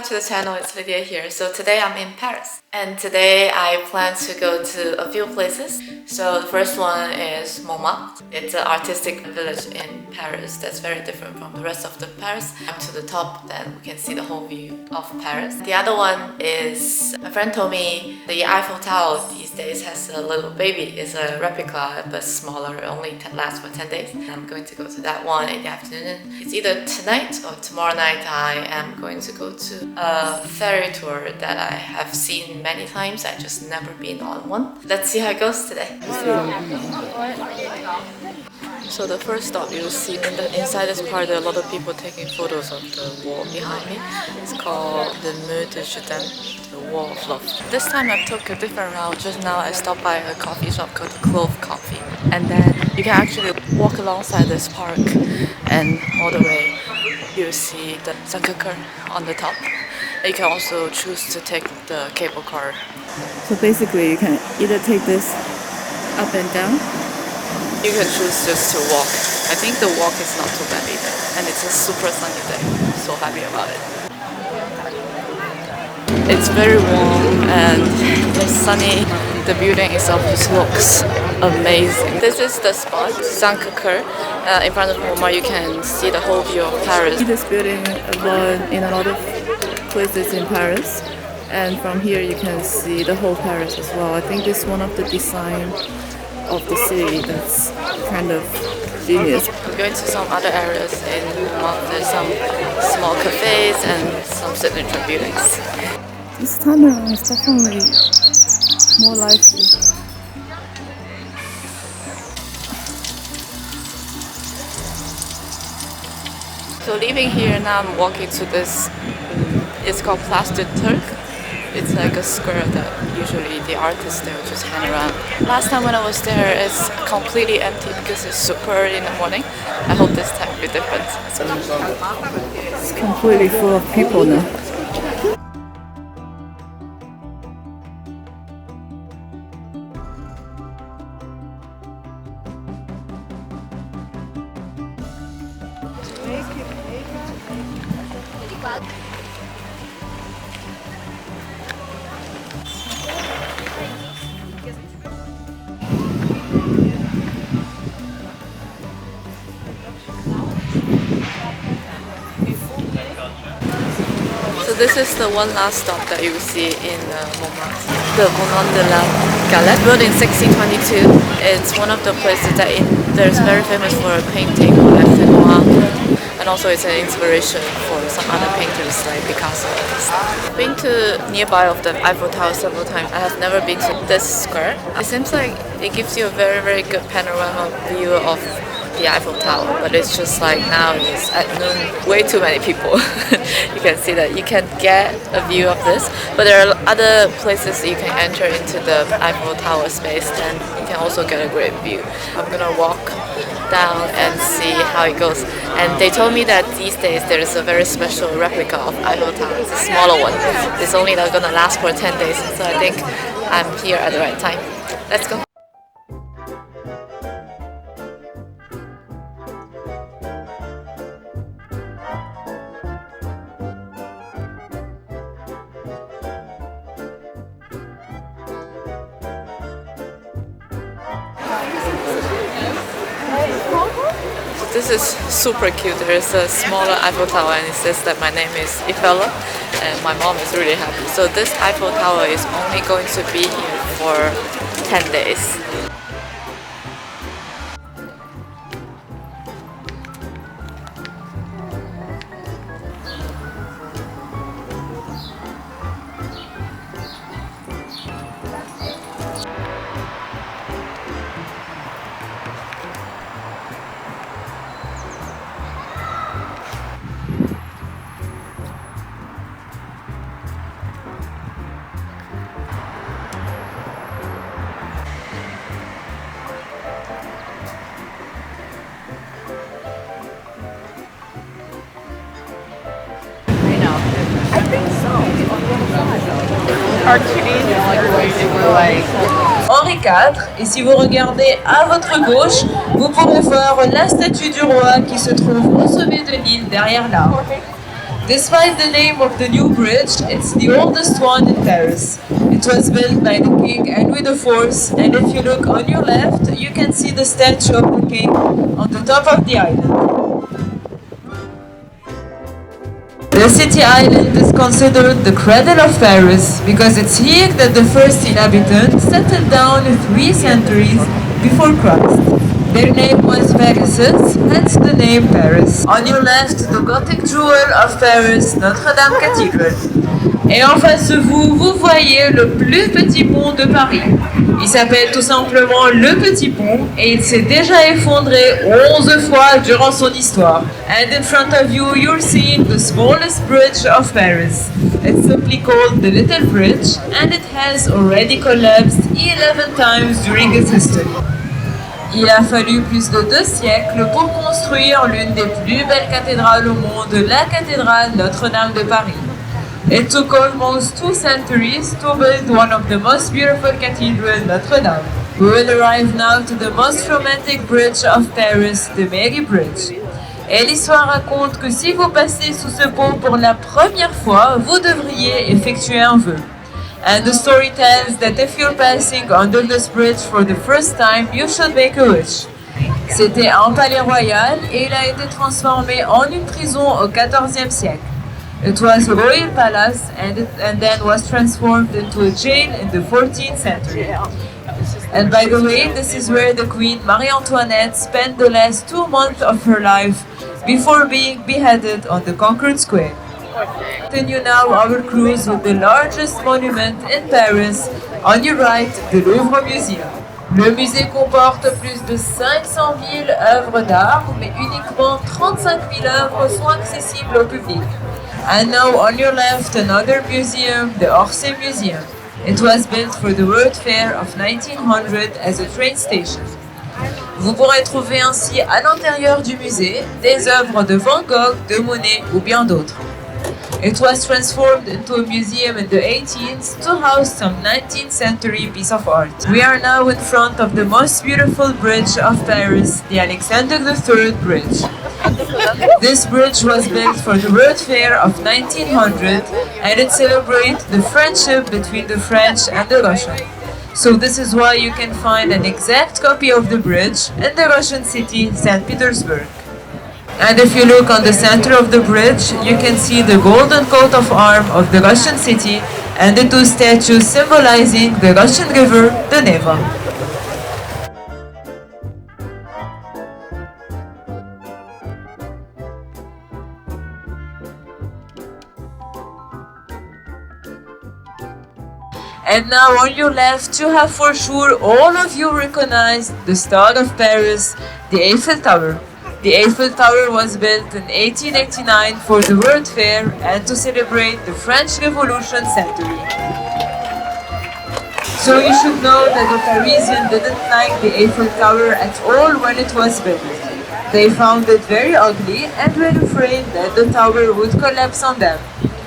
back to the channel, it's Lydia here. So today I'm in Paris and today I plan to go to a few places. So the first one is Moulin. It's an artistic village in Paris that's very different from the rest of the Paris. Up to the top, then we can see the whole view of Paris. The other one is, my friend told me the Eiffel Tower these days has a little baby. It's a replica but smaller, only lasts for 10 days. I'm going to go to that one in the afternoon. It's either tonight or tomorrow night. I am going to go to a ferry tour that I have seen many times. I just never been on one. Let's see how it goes today. So the first stop you'll see inside this part, there are a lot of people taking photos of the wall behind me. It's called the Mur de Chetin, the Wall of Love. This time I took a different route. Just now I stopped by a coffee shop called Clove Coffee. And then you can actually walk alongside this park and all the way you'll see the Sacré-Cœur on the top. You can also choose to take the cable car. So basically you can either take this up and down. You can choose just to walk. I think the walk is not too bad either. And it's a super sunny day. I'm so happy about it. It's very warm and it's sunny. The building itself just looks amazing. This is the spot, Sacré-Cœur. In front of Moulin, you can see the whole view of Paris. See this building in a lot of places in Paris. And from here you can see the whole Paris as well. I think this is one of the design of the city that's kind of genius. I'm going to some other areas in Moulin. There's some small cafes and some signature buildings. This time around is definitely more lively. So leaving here now, I'm walking to this, it's called Place de Turc. It's like a square that usually the artists they will just hang around. Last time when I was there, it's completely empty because it's super early in the morning. I hope this time will be different. It's completely full of people now. So this is the one last stop that you will see in Montmartre. The Moulin de la Galette, built in 1622. It's one of the places that is very famous for a painting of Eiffel Tower, and also it's an inspiration for some other painters like Picasso. I've been to nearby of the Eiffel Tower several times. I have never been to this square. It seems like it gives you a very, very good panorama view of the Eiffel Tower, but it's just like now it's at noon, way too many people. You can see that you can get a view of this, but there are other places you can enter into the Eiffel Tower space and you can also get a great view. I'm gonna walk down and see how it goes. And they told me that these days there is a very special replica of Eiffel Tower. It's a smaller one. It's only not gonna last for 10 days, so I think I'm here at the right time. Let's go. This is super cute. There is a smaller Eiffel Tower and it says that my name is Eiffel and my mom is really happy. So this Eiffel Tower is only going to be here for 10 days. Henri IV, et si vous regardez à votre gauche, vous pourrez voir la statue du roi qui se trouve au sommet de l'île derrière l'arbre. Despite the name of the new bridge, it's the oldest one in Paris. It was built by the King Henry IV, and if you look on your left, you can see the statue of the king on the top of the island. The city island is considered the cradle of Paris because it's here that the first inhabitants settled down 3 centuries before Christ. Their name was Parisis, hence the name Paris. On your left, the Gothic jewel of Paris, Notre-Dame Cathedral. Et en face de vous, vous voyez le plus petit pont de Paris. Il s'appelle tout simplement le Petit Pont et il s'est déjà effondré 11 fois durant son histoire. And in front of you, you're seeing the smallest bridge of Paris. It's simply called the Little Bridge and it has already collapsed 11 times during its history. Il a fallu plus de 2 siècles pour construire l'une des plus belles cathédrales au monde, la cathédrale Notre-Dame de Paris. It took almost 2 centuries to build one of the most beautiful cathedrals, Notre-Dame. We will arrive now to the most romantic bridge of Paris, the Mary Bridge. Et l'histoire raconte que si vous passez sous ce pont pour la première fois, vous devriez effectuer un vœu. And the story tells that if you're passing under this bridge for the first time, you should make a wish. C'était un palais royal et il a été transformé en une prison au XIVe siècle. It was a royal palace and then was transformed into a jail in the 14th century. And by the way, this is where the Queen Marie Antoinette spent the last 2 months of her life before being beheaded on the Concord Square. Continue now our cruise with the largest monument in Paris. On your right, the Louvre Museum. Le musée comporte plus de 500 000 œuvres d'art, mais uniquement 35 000 œuvres sont accessibles au public. And now on your left, another museum, the Orsay Museum. It was built for the World Fair of 1900 as a train station. Vous pourrez trouver ainsi à l'intérieur du musée des œuvres de Van Gogh, de Monet ou bien d'autres. It was transformed into a museum in the 18th to house some 19th century piece of art. We are now in front of the most beautiful bridge of Paris, the Alexander III Bridge. This bridge was built for the World Fair of 1900 and it celebrates the friendship between the French and the Russians. So this is why you can find an exact copy of the bridge in the Russian city, St. Petersburg. And if you look on the center of the bridge, you can see the golden coat of arms of the Russian city and the 2 statues symbolizing the Russian river, the Neva. And now on your left, you have for sure all of you recognized the star of Paris, the Eiffel Tower. The Eiffel Tower was built in 1889 for the World Fair and to celebrate the French Revolution century. So you should know that the Parisian didn't like the Eiffel Tower at all when it was built. They found it very ugly and were afraid that the tower would collapse on them.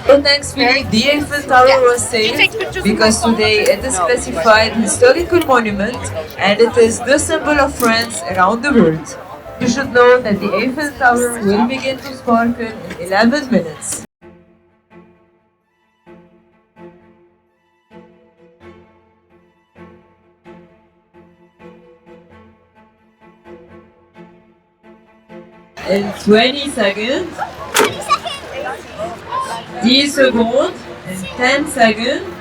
But thankfully, the Eiffel Tower was saved because today it is classified historical monument and it is the symbol of France around the world. You should know that the Eiffel Tower will begin to sparkle in 11 minutes. In 20 seconds, 10 secondes, in 10 seconds,